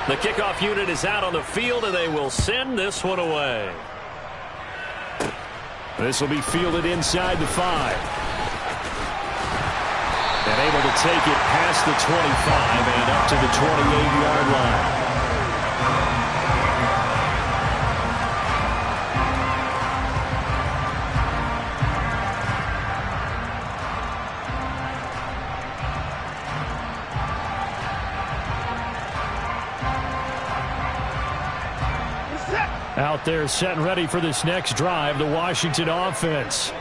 The kickoff unit is out on the field, and they will send this one away. This will be fielded inside the 5. And able to take it past the 25 and up to the 28-yard line. Out there set and ready for this next drive, the Washington offense.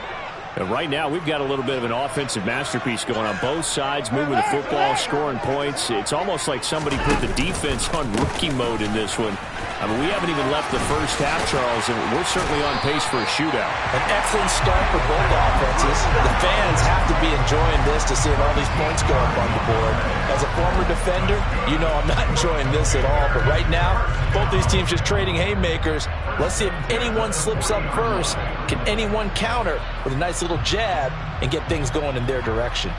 And right now, we've got a little bit of an offensive masterpiece going on both sides, moving the football, scoring points. It's almost like somebody put the defense on rookie mode in this one. I mean, we haven't even left the first half, Charles, and we're certainly on pace for a shootout. An excellent start for both offenses. The fans have to be enjoying this to see all these points go up on the board. As a former defender, you know I'm not enjoying this at all. But right now, both these teams just trading haymakers. Let's see if anyone slips up first. Can anyone counter with a nice little jab and get things going in their direction?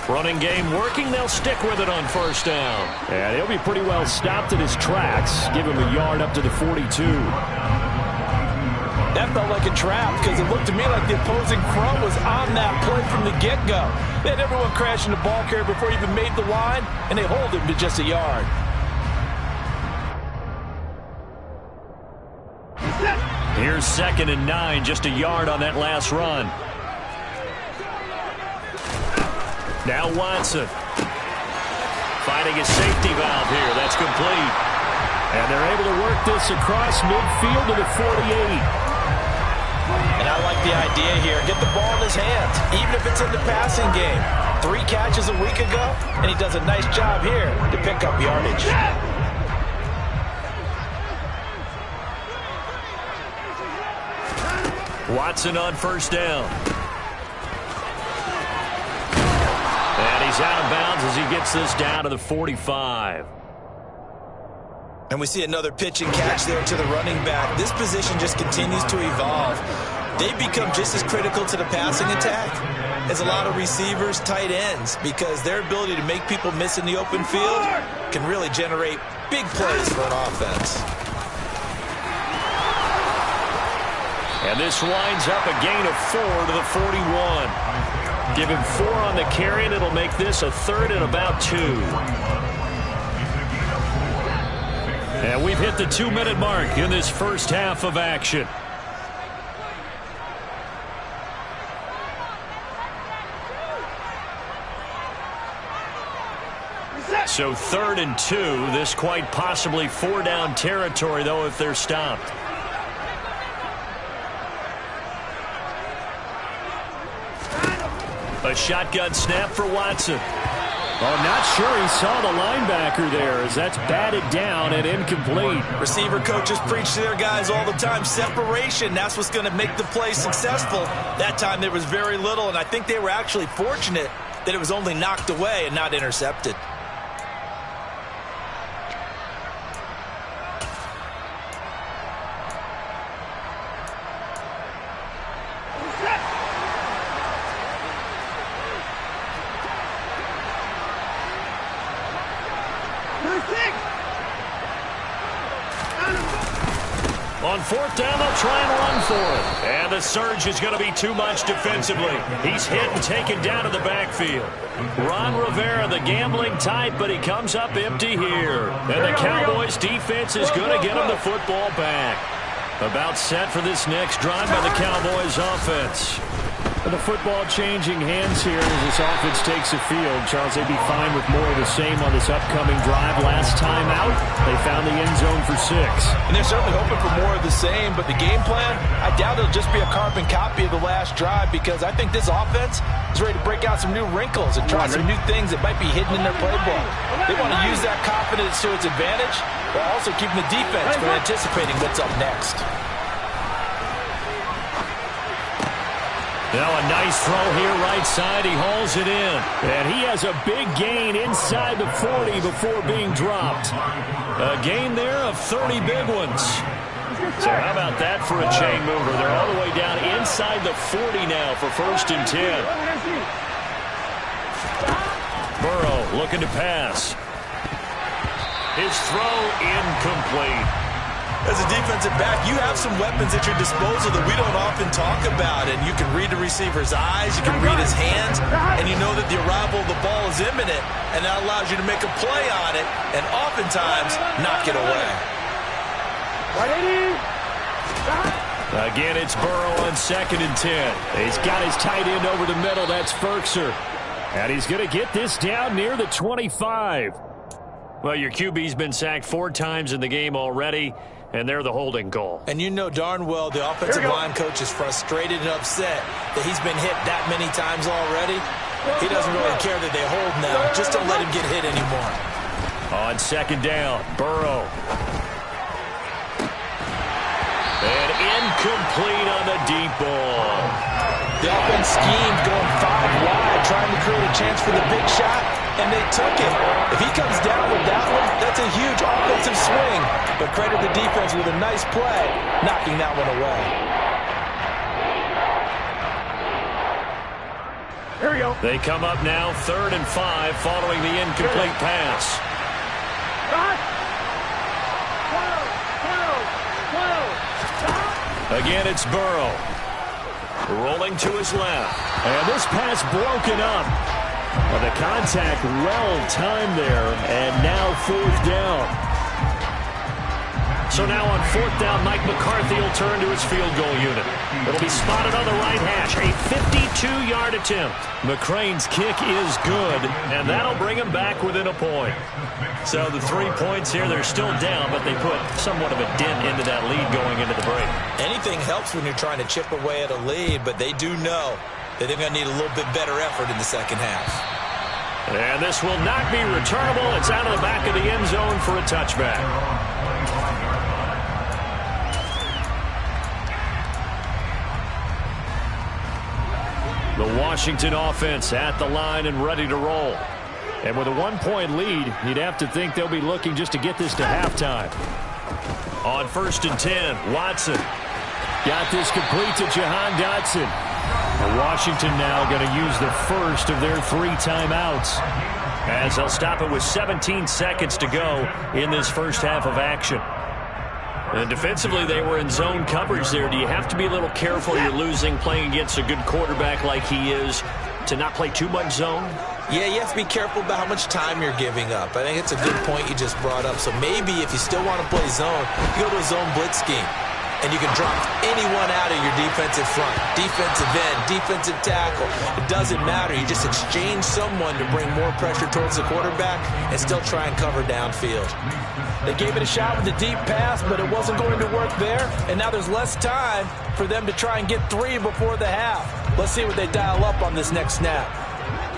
Running game working. They'll stick with it on first down. And he'll be pretty well stopped in his tracks. Give him a yard up to the 42. That felt like a trap because it looked to me like the opposing front was on that play from the get-go. They had everyone crashing the ball carrier before he even made the line, and they hold him to just a yard. Here's 2nd and 9, just a yard on that last run. Now Watson. Finding a safety valve here. That's complete. And they're able to work this across midfield to the 48. And I like the idea here. Get the ball in his hands, even if it's in the passing game. 3 catches a week ago, and he does a nice job here to pick up yardage. Watson on first down. And he's out of bounds as he gets this down to the 45. And we see another pitch and catch there to the running back. This position just continues to evolve. They become just as critical to the passing attack as a lot of receivers, tight ends, because their ability to make people miss in the open field can really generate big plays for an offense. And this winds up a gain of 4 to the 41. Give him 4 on the carry, and it'll make this a 3rd and about 2. And we've hit the 2-minute mark in this first half of action. So 3rd and 2. This quite possibly 4-down territory, though, if they're stopped. A shotgun snap for Watson. Oh, not sure he saw the linebacker there as that's batted down and incomplete. Receiver coaches preach to their guys all the time. Separation, that's what's going to make the play successful. That time there was very little, and I think they were actually fortunate that it was only knocked away and not intercepted. On 4th down, they'll try and run for it. And the surge is going to be too much defensively. He's hit and taken down to the backfield. Ron Rivera, the gambling type, but he comes up empty here. And the Cowboys defense is going to get him the football back. About set for this next drive by the Cowboys offense. The football changing hands here as this offense takes the field. Charles, they'd be fine with more of the same on this upcoming drive. Last time out, they found the end zone for 6. And they're certainly hoping for more of the same, but the game plan, I doubt it'll just be a carbon copy of the last drive, because I think this offense is ready to break out some new wrinkles and try some new things that might be hidden in their playbook. They want to use that confidence to its advantage, while also keeping the defense from anticipating what's up next. Now a nice throw here right side. He hauls it in. And he has a big gain inside the 40 before being dropped. A gain there of 30 big ones. So how about that for a chain mover? They're all the way down inside the 40 now for 1st and 10. Burrow looking to pass. His throw incomplete. As a defensive back, you have some weapons at your disposal that we don't often talk about. And you can read the receiver's eyes, you can read his hands, and you know that the arrival of the ball is imminent, and that allows you to make a play on it and oftentimes knock it away. Again, it's Burrow on 2nd and 10. He's got his tight end over the middle. That's Ferkser. And he's going to get this down near the 25. Well, your QB's been sacked 4 times in the game already, and they're the holding call. And you know darn well the offensive line coach is frustrated and upset that he's been hit that many times already. He doesn't really care that they hold now. Just don't let him get hit anymore. On 2nd down, Burrow. And incomplete on the deep ball. The offense schemed going 5 wide, trying to create a chance for the big shot, and they took it. If he comes down with that one, that's a huge offensive swing. But credit the defense with a nice play, knocking that one away. Here we go. They come up now 3rd and 5 following the incomplete pass. Again, it's Burrow. Rolling to his left. And this pass broken up. Well, the contact well-timed there, and now 4th down. So now on 4th down, Mike McCarthy will turn to his field goal unit. It'll be spotted on the right hash, a 52-yard attempt. McCrane's kick is good, and that'll bring him back within a point. So the 3 points here, they're still down, but they put somewhat of a dent into that lead going into the break. Anything helps when you're trying to chip away at a lead, but they do know that they're going to need a little bit better effort in the second half. And this will not be returnable. It's out of the back of the end zone for a touchback. The Washington offense at the line and ready to roll. And with a 1-point lead, you'd have to think they'll be looking just to get this to halftime. On 1st and 10, Watson. Got this complete to Jahan Dotson. And Washington now going to use the first of their 3 timeouts, as they'll stop it with 17 seconds to go in this first half of action. And defensively, they were in zone coverage there. Do you have to be a little careful? You're losing, playing against a good quarterback like he is, to not play too much zone? Yeah, you have to be careful about how much time you're giving up. I think it's a good point you just brought up. So maybe if you still want to play zone, you go to a zone blitz scheme. And you can drop anyone out of your defensive front, defensive end, defensive tackle. It doesn't matter. You just exchange someone to bring more pressure towards the quarterback and still try and cover downfield. They gave it a shot with the deep pass, but it wasn't going to work there. And now there's less time for them to try and get 3 before the half. Let's see what they dial up on this next snap.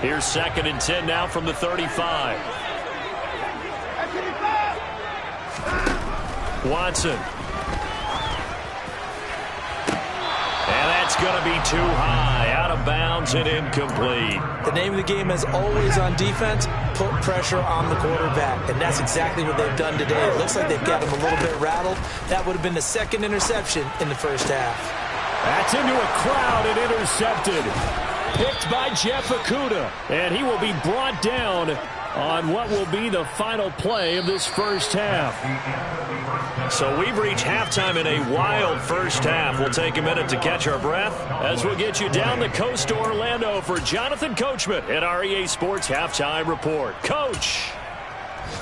Here's 2nd and 10 now from the 35. Watson. And that's going to be too high, out of bounds and incomplete. The name of the game is always on defense, put pressure on the quarterback. And that's exactly what they've done today. It looks like they've got him a little bit rattled. That would have been the 2nd interception in the first half. That's into a crowd and intercepted. Picked by Jeff Okudah. And he will be brought down on what will be the final play of this first half. So we've reached halftime in a wild first half. We'll take a minute to catch our breath as we'll get you down the coast to Orlando for Jonathan Coachman at our EA Sports Halftime Report. Coach!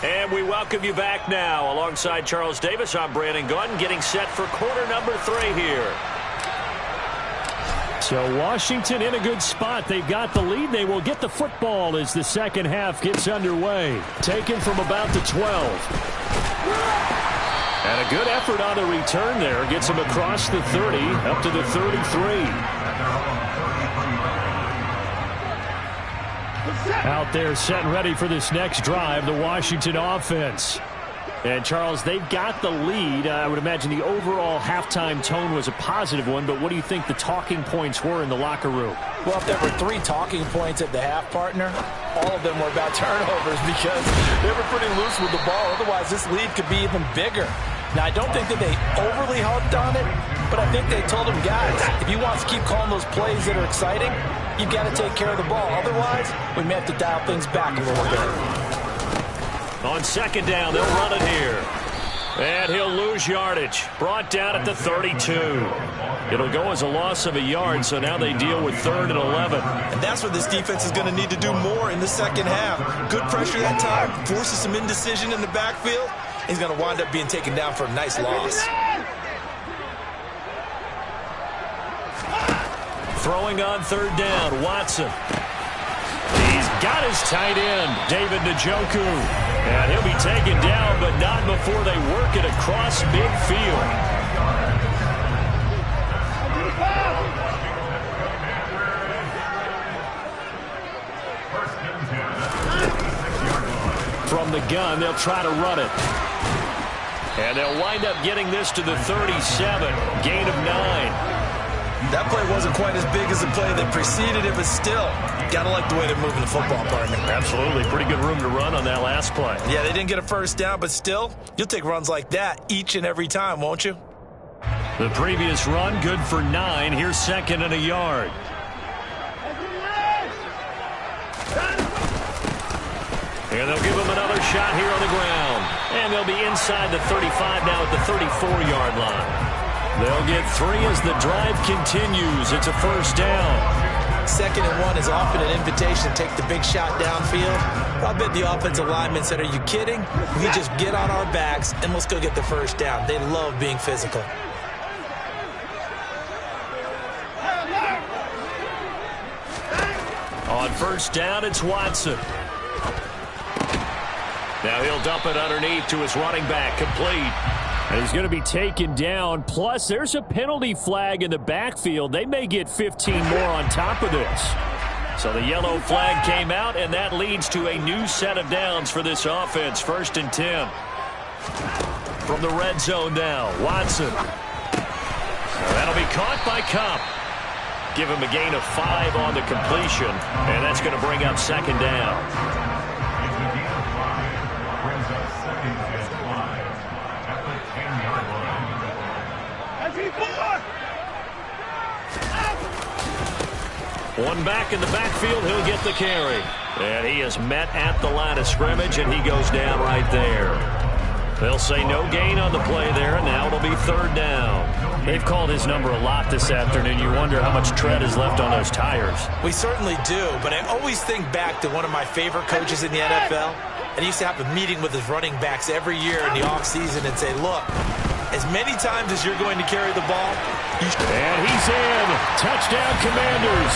And we welcome you back now. Alongside Charles Davis, I'm Brandon Gunn, getting set for quarter number 3 here. So Washington in a good spot. They've got the lead. They will get the football as the second half gets underway. Taken from about the 12. And a good effort on the return there. Gets him across the 30, up to the 33. Out there set and ready for this next drive, the Washington offense. And, Charles, they've got the lead. I would imagine the overall halftime tone was a positive one, but what do you think the talking points were in the locker room? Well, if there were 3 talking points at the half, partner, all of them were about turnovers because they were pretty loose with the ball. Otherwise, this lead could be even bigger. Now, I don't think that they overly harped on it, but I think they told him, guys, if you want to keep calling those plays that are exciting, you've got to take care of the ball. Otherwise, we may have to dial things back a little bit. On second down, they'll run it here. And he'll lose yardage. Brought down at the 32. It'll go as a loss of a yard, so now they deal with 3rd and 11. And that's where this defense is going to need to do more in the second half. Good pressure that time, forces some indecision in the backfield. He's going to wind up being taken down for a nice loss. Throwing on 3rd down, Watson. He's got his tight end, David Njoku. And he'll be taken down, but not before they work it across midfield. From the gun, they'll try to run it. And they'll wind up getting this to the 37, gain of 9. That play wasn't quite as big as the play that preceded it, but still, got to like the way they're moving the football, partner. Absolutely. Pretty good room to run on that last play. Yeah, they didn't get a first down, but still, you'll take runs like that each and every time, won't you? The previous run, good for 9. Here's 2nd and a yard. And they'll give him another shot here on the ground. And they'll be inside the 35 now at the 34-yard line. They'll get 3 as the drive continues. It's a first down. 2nd and 1 is often an invitation to take the big shot downfield. I bet the offensive linemen said, are you kidding? We just get on our backs and let's go get the first down. They love being physical. On first down, it's Watson. Now he'll dump it underneath to his running back, complete. And he's going to be taken down. Plus, there's a penalty flag in the backfield. They may get 15 more on top of this. So the yellow flag came out, and that leads to a new set of downs for this offense. 1st and 10. From the red zone now, Watson. That'll be caught by Cup. Give him a gain of 5 on the completion, and that's going to bring up 2nd down. One back in the backfield, he'll get the carry. And he is met at the line of scrimmage, and he goes down right there. They'll say no gain on the play there, and now it'll be 3rd down. They've called his number a lot this afternoon. You wonder how much tread is left on those tires. We certainly do, but I always think back to one of my favorite coaches in the NFL. And he used to have a meeting with his running backs every year in the offseason and say, look, as many times as you're going to carry the ball, and he's in. Touchdown, Commanders.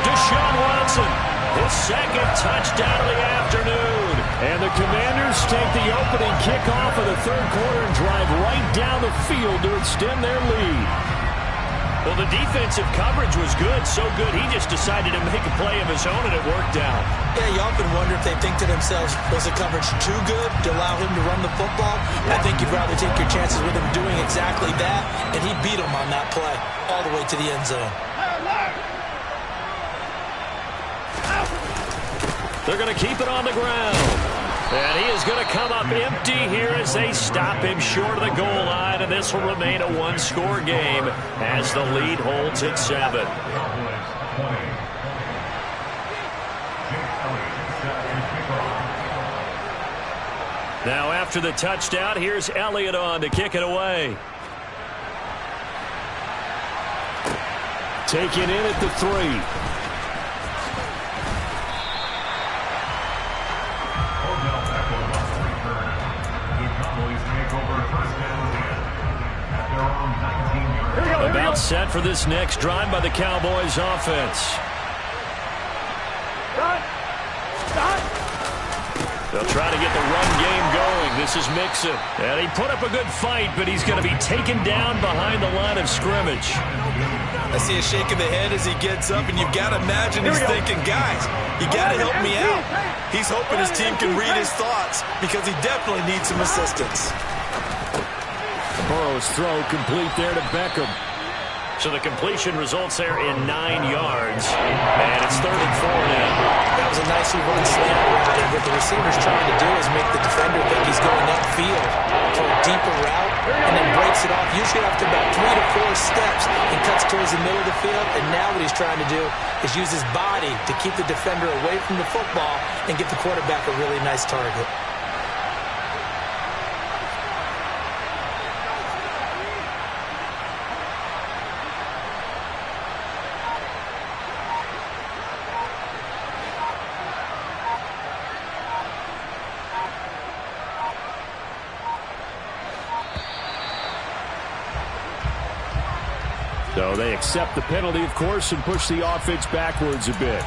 Deshaun Watson, his 2nd touchdown of the afternoon. And the Commanders take the opening kickoff of the 3rd quarter and drive right down the field to extend their lead. Well, the defensive coverage was good, so good he just decided to make a play of his own, and it worked out. Yeah, you often wonder if they think to themselves, was the coverage too good to allow him to run the football? I think you'd rather take your chances with him doing exactly that, and he beat him on that play all the way to the end zone. They're going to keep it on the ground. And he is going to come up empty here as they stop him short of the goal line, and this will remain a 1-score game as the lead holds at 7. Now after the touchdown, here's Elliott on to kick it away. Taken in at the 3. About set for this next drive by the Cowboys offense. They'll try to get the run game going. This is Mixon. And he put up a good fight, but he's going to be taken down behind the line of scrimmage. I see a shake of the head as he gets up, and you've got to imagine he's thinking, guys, you got to help me out. He's hoping his team can read his thoughts because he definitely needs some assistance. Burrow's throw complete there to Beckham. So the completion results there in 9 yards. And it's 3rd and 4 now. That was a nicely run slant route. And what the receiver's trying to do is make the defender think he's going upfield for a deeper route and then breaks it off, usually after about 3 to 4 steps, and cuts towards the middle of the field. And now what he's trying to do is use his body to keep the defender away from the football and get the quarterback a really nice target. So they accept the penalty, of course, and push the offense backwards a bit.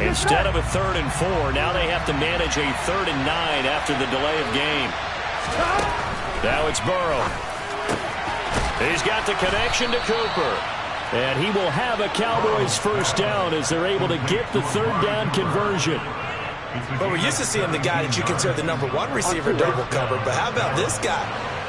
Instead of a 3rd and 4, now they have to manage a 3rd and 9 after the delay of game. Now it's Burrow. He's got the connection to Cooper. And he will have a Cowboys first down as they're able to get the 3rd down conversion. But we're used to seeing the guy that you consider the #1 receiver double covered. But how about this guy?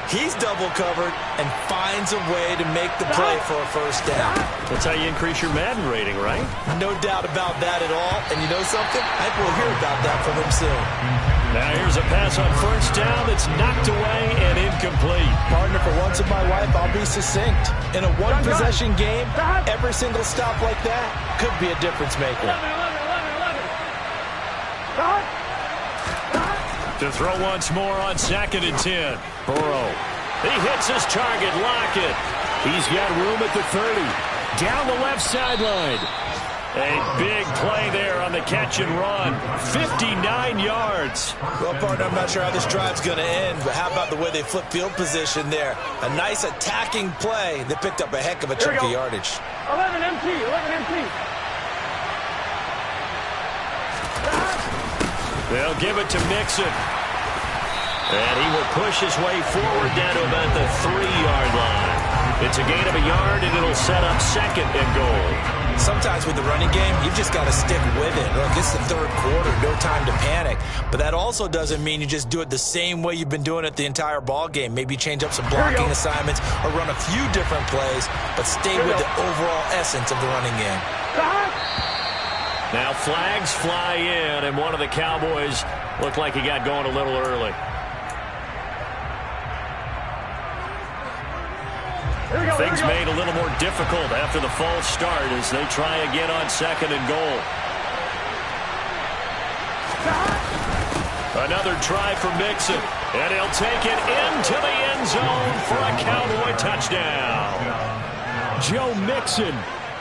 He's double covered and finds a way to make the play for a first down. That's how you increase your Madden rating, right? No doubt about that at all. And you know something? I think we'll hear about that from him soon. Now here's a pass on first down that's knocked away and incomplete. Partner, for once in my life, I'll be succinct. In a one-possession game, every single stop like that could be a difference maker. To throw once more on 2nd and 10. Burrow. He hits his target. Lockett. He's got room at the 30. Down the left sideline. A big play there on the catch and run. 59 yards. Well, partner, I'm not sure how this drive's going to end, but how about the way they flip field position there? A nice attacking play. They picked up a heck of a chunk of yardage. 11 MT. They'll give it to Mixon. And he will push his way forward down to about the 3-yard line. It's a gain of a yard, and it'll set up 2nd and goal. Sometimes with the running game, you've just got to stick with it. Look, it's the 3rd quarter, no time to panic. But that also doesn't mean you just do it the same way you've been doing it the entire ball game. Maybe change up some blocking assignments or run a few different plays, but stay with the overall essence of the running game. Now flags fly in, and one of the Cowboys looked like he got going a little early. Things made a little more difficult after the false start as they try again on 2nd and goal. Another try for Mixon, and he'll take it into the end zone for a Cowboy touchdown. Joe Mixon,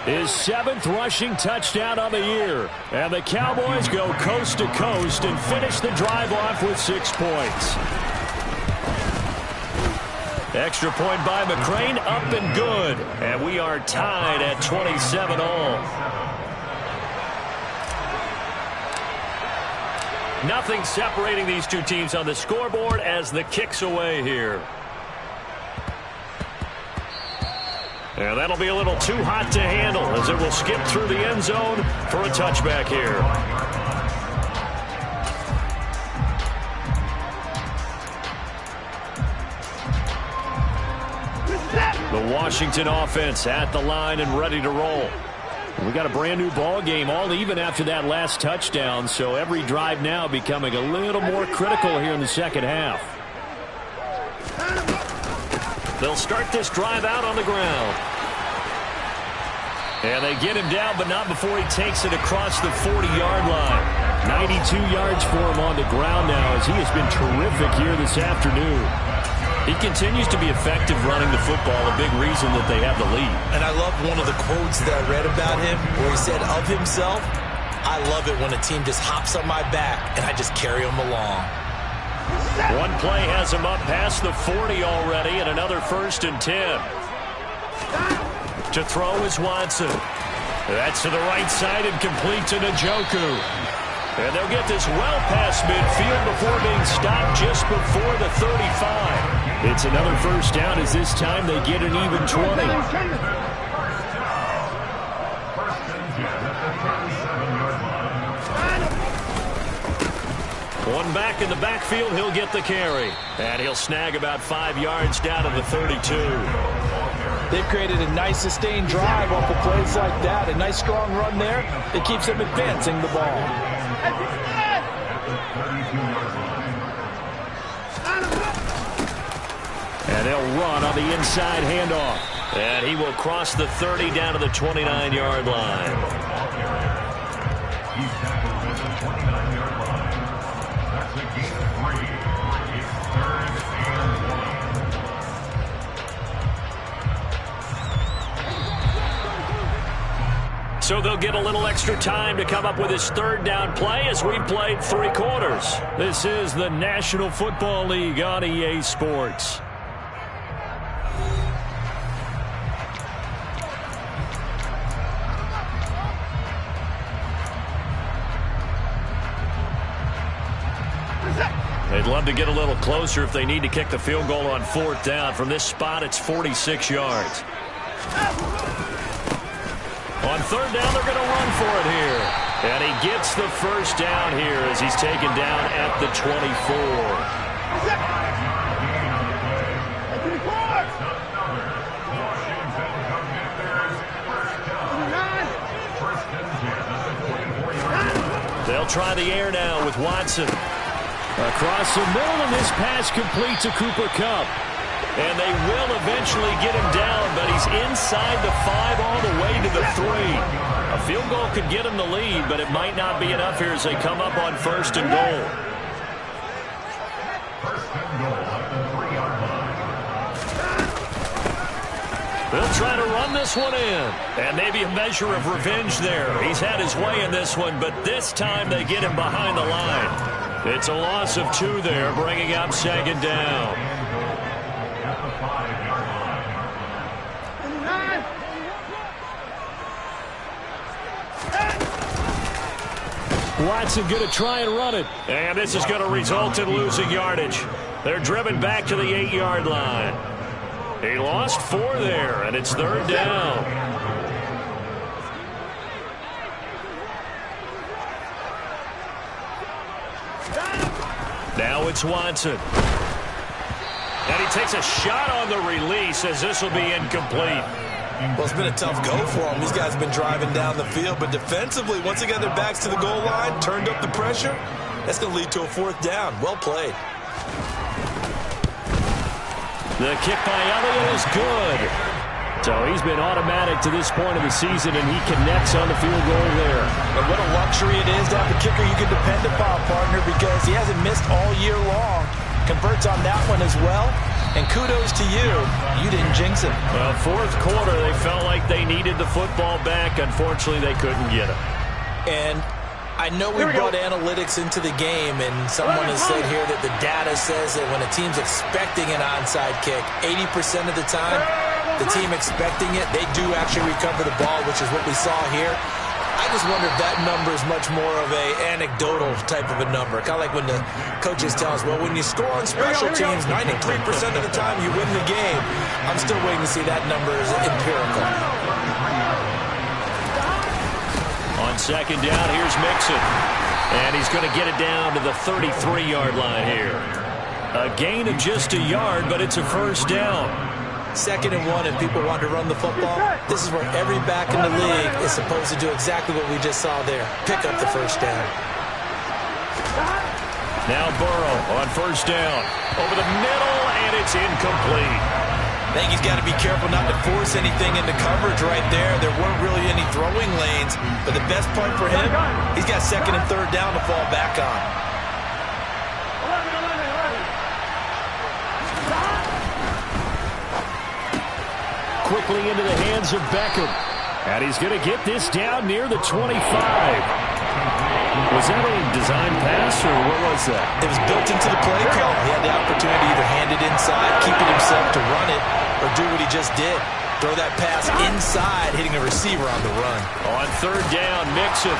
his 7th rushing touchdown of the year. And the Cowboys go coast to coast and finish the drive off with 6 points. Extra point by McCrane, up and good. And we are tied at 27 all. Nothing separating these two teams on the scoreboard as the kick's away here. And that'll be a little too hot to handle as it will skip through the end zone for a touchback here. The Washington offense at the line and ready to roll. We got a brand new ball game, all even after that last touchdown, so every drive now becoming a little more critical here in the second half. They'll start this drive out on the ground. And they get him down, but not before he takes it across the 40-yard line. 92 yards for him on the ground now as he has been terrific here this afternoon. He continues to be effective running the football, a big reason that they have the lead. And I love one of the quotes that I read about him where he said of himself, "I love it when a team just hops on my back and I just carry them along." One play has him up past the 40 already, and another 1st and 10. To throw is Watson. That's to the right side and complete to Njoku. And they'll get this well past midfield before being stopped just before the 35. It's another first down as this time they get an even 20. One back in the backfield, he'll get the carry. And he'll snag about 5 yards down to the 32. They've created a nice sustained drive off of plays like that. A nice strong run there that keeps them advancing the ball. And they'll run on the inside handoff. And he will cross the 30 down to the 29-yard line. So they'll get a little extra time to come up with his third down play as we played 3 quarters. This is the National Football League on EA Sports. They'd love to get a little closer if they need to kick the field goal on 4th down. From this spot, it's 46 yards. On 3rd down, they're going to run for it here. And he gets the first down here as he's taken down at the 24. They'll try the air now with Watson. Across the middle, and this pass complete to Cooper Kupp. And they will eventually get him down, but he's inside the 5 all the way to the 3. A field goal could get him the lead, but it might not be enough here as they come up on 1st and goal. They'll try to run this one in. And maybe a measure of revenge there. He's had his way in this one, but this time they get him behind the line. It's a loss of 2 there, bringing up 2nd down. Watson going to try and run it. And this is going to result in losing yardage. They're driven back to the 8-yard line. He lost 4 there, and it's 3rd down. Now it's Watson. And he takes a shot on the release as this will be incomplete. Well, it's been a tough go for him. These guys have been driving down the field, but defensively, once they got their backs to the goal line, turned up the pressure, that's going to lead to a 4th down. Well played. The kick by Elliott is good. So he's been automatic to this point of the season, and he connects on the field goal there. And what a luxury it is to have a kicker you can depend upon, partner, because he hasn't missed all year long. Converts on that one as well. And kudos to you. You didn't jinx it. Well, 4th quarter, they felt like they needed the football back. Unfortunately, they couldn't get it. And I know we brought analytics into the game, and someone has said here that the data says that when a team's expecting an onside kick, 80% of the time, the team expecting it, they do actually recover the ball, which is what we saw here. I just wonder if that number is much more of a anecdotal type of a number. Kind of like when the coaches tell us, well, when you score on special teams, 93% of the time you win the game. I'm still waiting to see that number is empirical. On 2nd down, here's Mixon. And he's going to get it down to the 33-yard line here. A gain of just a yard, but it's a 1st down. 2nd and 1, and people want to run the football. This is where every back in the league is supposed to do exactly what we just saw there. Pick up the 1st down. Now Burrow on 1st down. Over the middle, and it's incomplete. I think he's got to be careful not to force anything into coverage right there. There weren't really any throwing lanes, but the best part for him, he's got 2nd and 3rd down to fall back on. Quickly into the hands of Beckham. And he's going to get this down near the 25. Was that a design pass, or what was that? It was built into the play call. He had the opportunity to either hand it inside, keep it himself to run it, or do what he just did. Throw that pass inside, hitting a receiver on the run. On 3rd down, Mixon.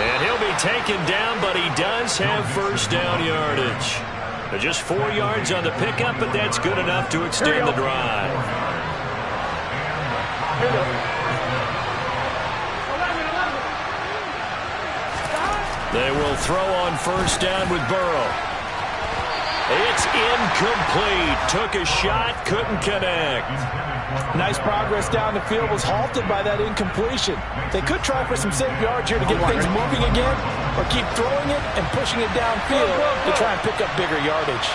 And he'll be taken down, but he does have 1st down yardage. Just 4 yards on the pickup, but that's good enough to extend the drive. They will throw on first down with Burrow. It's incomplete. Took a shot, couldn't connect. Nice progress down the field, was halted by that incompletion. They could try for some safe yards here to get things moving again, or keep throwing it and pushing it downfield to try and pick up bigger yardage.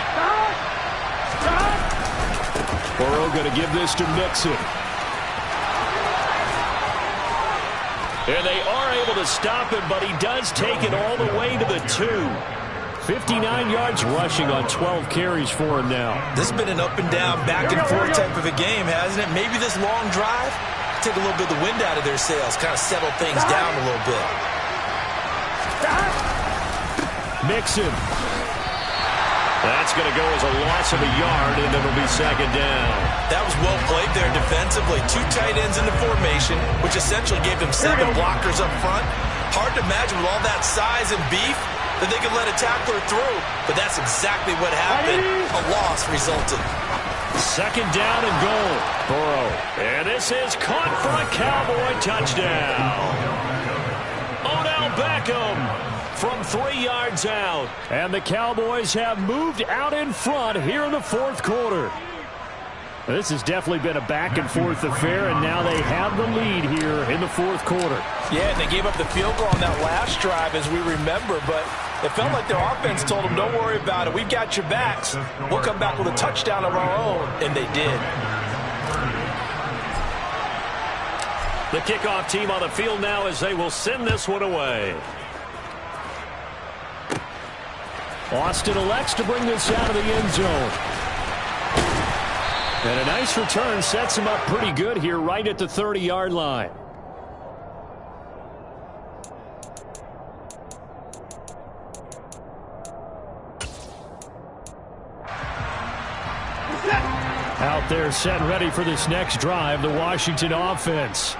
Burrow going to give this to Mixon. And they are able to stop him, but he does take it all the way to the 2. 59 yards rushing on 12 carries for him now. This has been an up and down, back and forth type of a game, hasn't it? Maybe this long drive take a little bit of the wind out of their sails, kind of settle things down a little bit. Mixon. That's going to go as a loss of a yard, and it'll be second down. That was well played there defensively. 2 tight ends in the formation, which essentially gave them 7 blockers up front. Hard to imagine with all that size and beef that they could let a tackler through, but that's exactly what happened. A loss resulted. Second down and goal. Burrow. And this is caught for a Cowboy touchdown. Odell Beckham from 3 yards out. And the Cowboys have moved out in front here in the fourth quarter. This has definitely been a back-and-forth affair, and now they have the lead here in the fourth quarter. Yeah, and they gave up the field goal on that last drive, as we remember, but it felt like their offense told them, don't worry about it. We've got your backs. We'll come back with a touchdown of our own, and they did. The kickoff team on the field now as they will send this one away. Austin elects to bring this out of the end zone. And a nice return sets him up pretty good here right at the 30-yard line. Out there set and ready for this next drive, the Washington offense.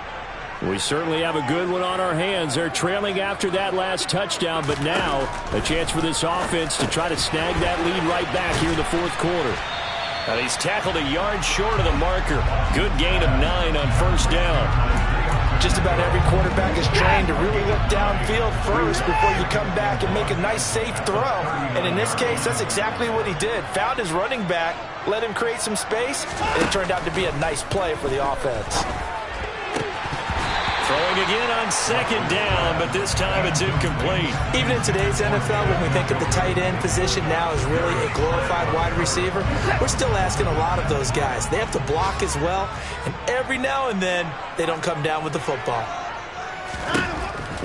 We certainly have a good one on our hands. They're trailing after that last touchdown, but now a chance for this offense to try to snag that lead right back here in the fourth quarter. And he's tackled a yard short of the marker. Good gain of 9 on first down. Just about every quarterback is trained to really look downfield first before you come back and make a nice, safe throw. And in this case, that's exactly what he did. Found his running back, let him create some space, and it turned out to be a nice play for the offense. Throwing again on second down, but this time it's incomplete. Even in today's NFL, when we think of the tight end position now as really a glorified wide receiver, we're still asking a lot of those guys. They have to block as well, and every now and then, they don't come down with the football.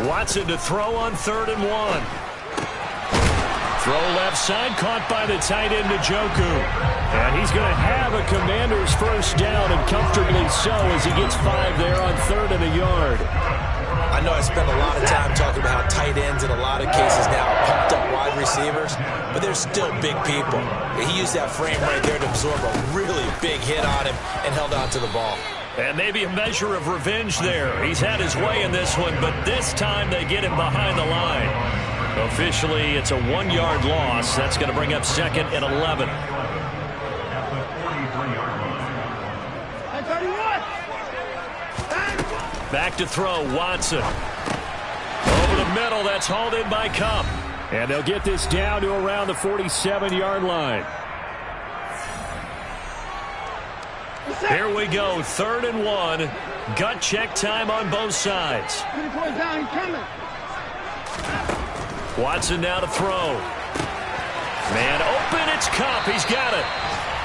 Watson to throw on 3rd and 1. Throw left side, caught by the tight end Njoku. And he's going to have a Commander's first down, and comfortably so, as he gets 5 there on 3rd and a yard. I know I spent a lot of time talking about how tight ends in a lot of cases now are pumped up wide receivers, but they're still big people. He used that frame right there to absorb a really big hit on him and held on to the ball. And maybe a measure of revenge there. He's had his way in this one, but this time they get him behind the line. Officially, it's a 1-yard loss. That's going to bring up 2nd and 11. Back to throw, Watson. Over the middle, that's hauled in by Kupp. And they'll get this down to around the 47-yard line. Here we go, 3rd and 1. Gut check time on both sides. Watson now to throw. Man open, it's Kupp. He's got it.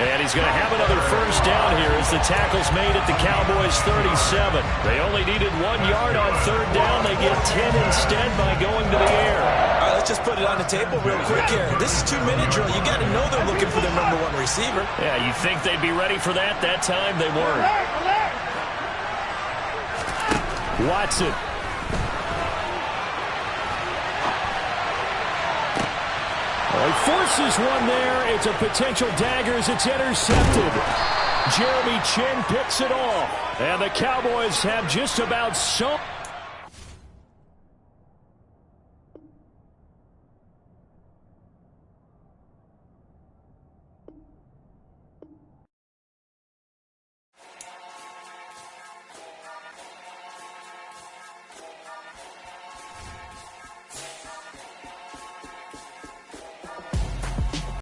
And he's going to have another first down here as the tackle's made at the Cowboys' 37. They only needed 1 yard on 3rd down. They get 10 instead by going to the air. All right, let's just put it on the table real quick here. This is 2-minute drill. You got to know they're looking for their #1 receiver. Yeah, you think they'd be ready for that? That time they weren't. Watson. He forces one there. It's a potential dagger as it's intercepted. Jeremy Chin picks it off. And the Cowboys have just about so...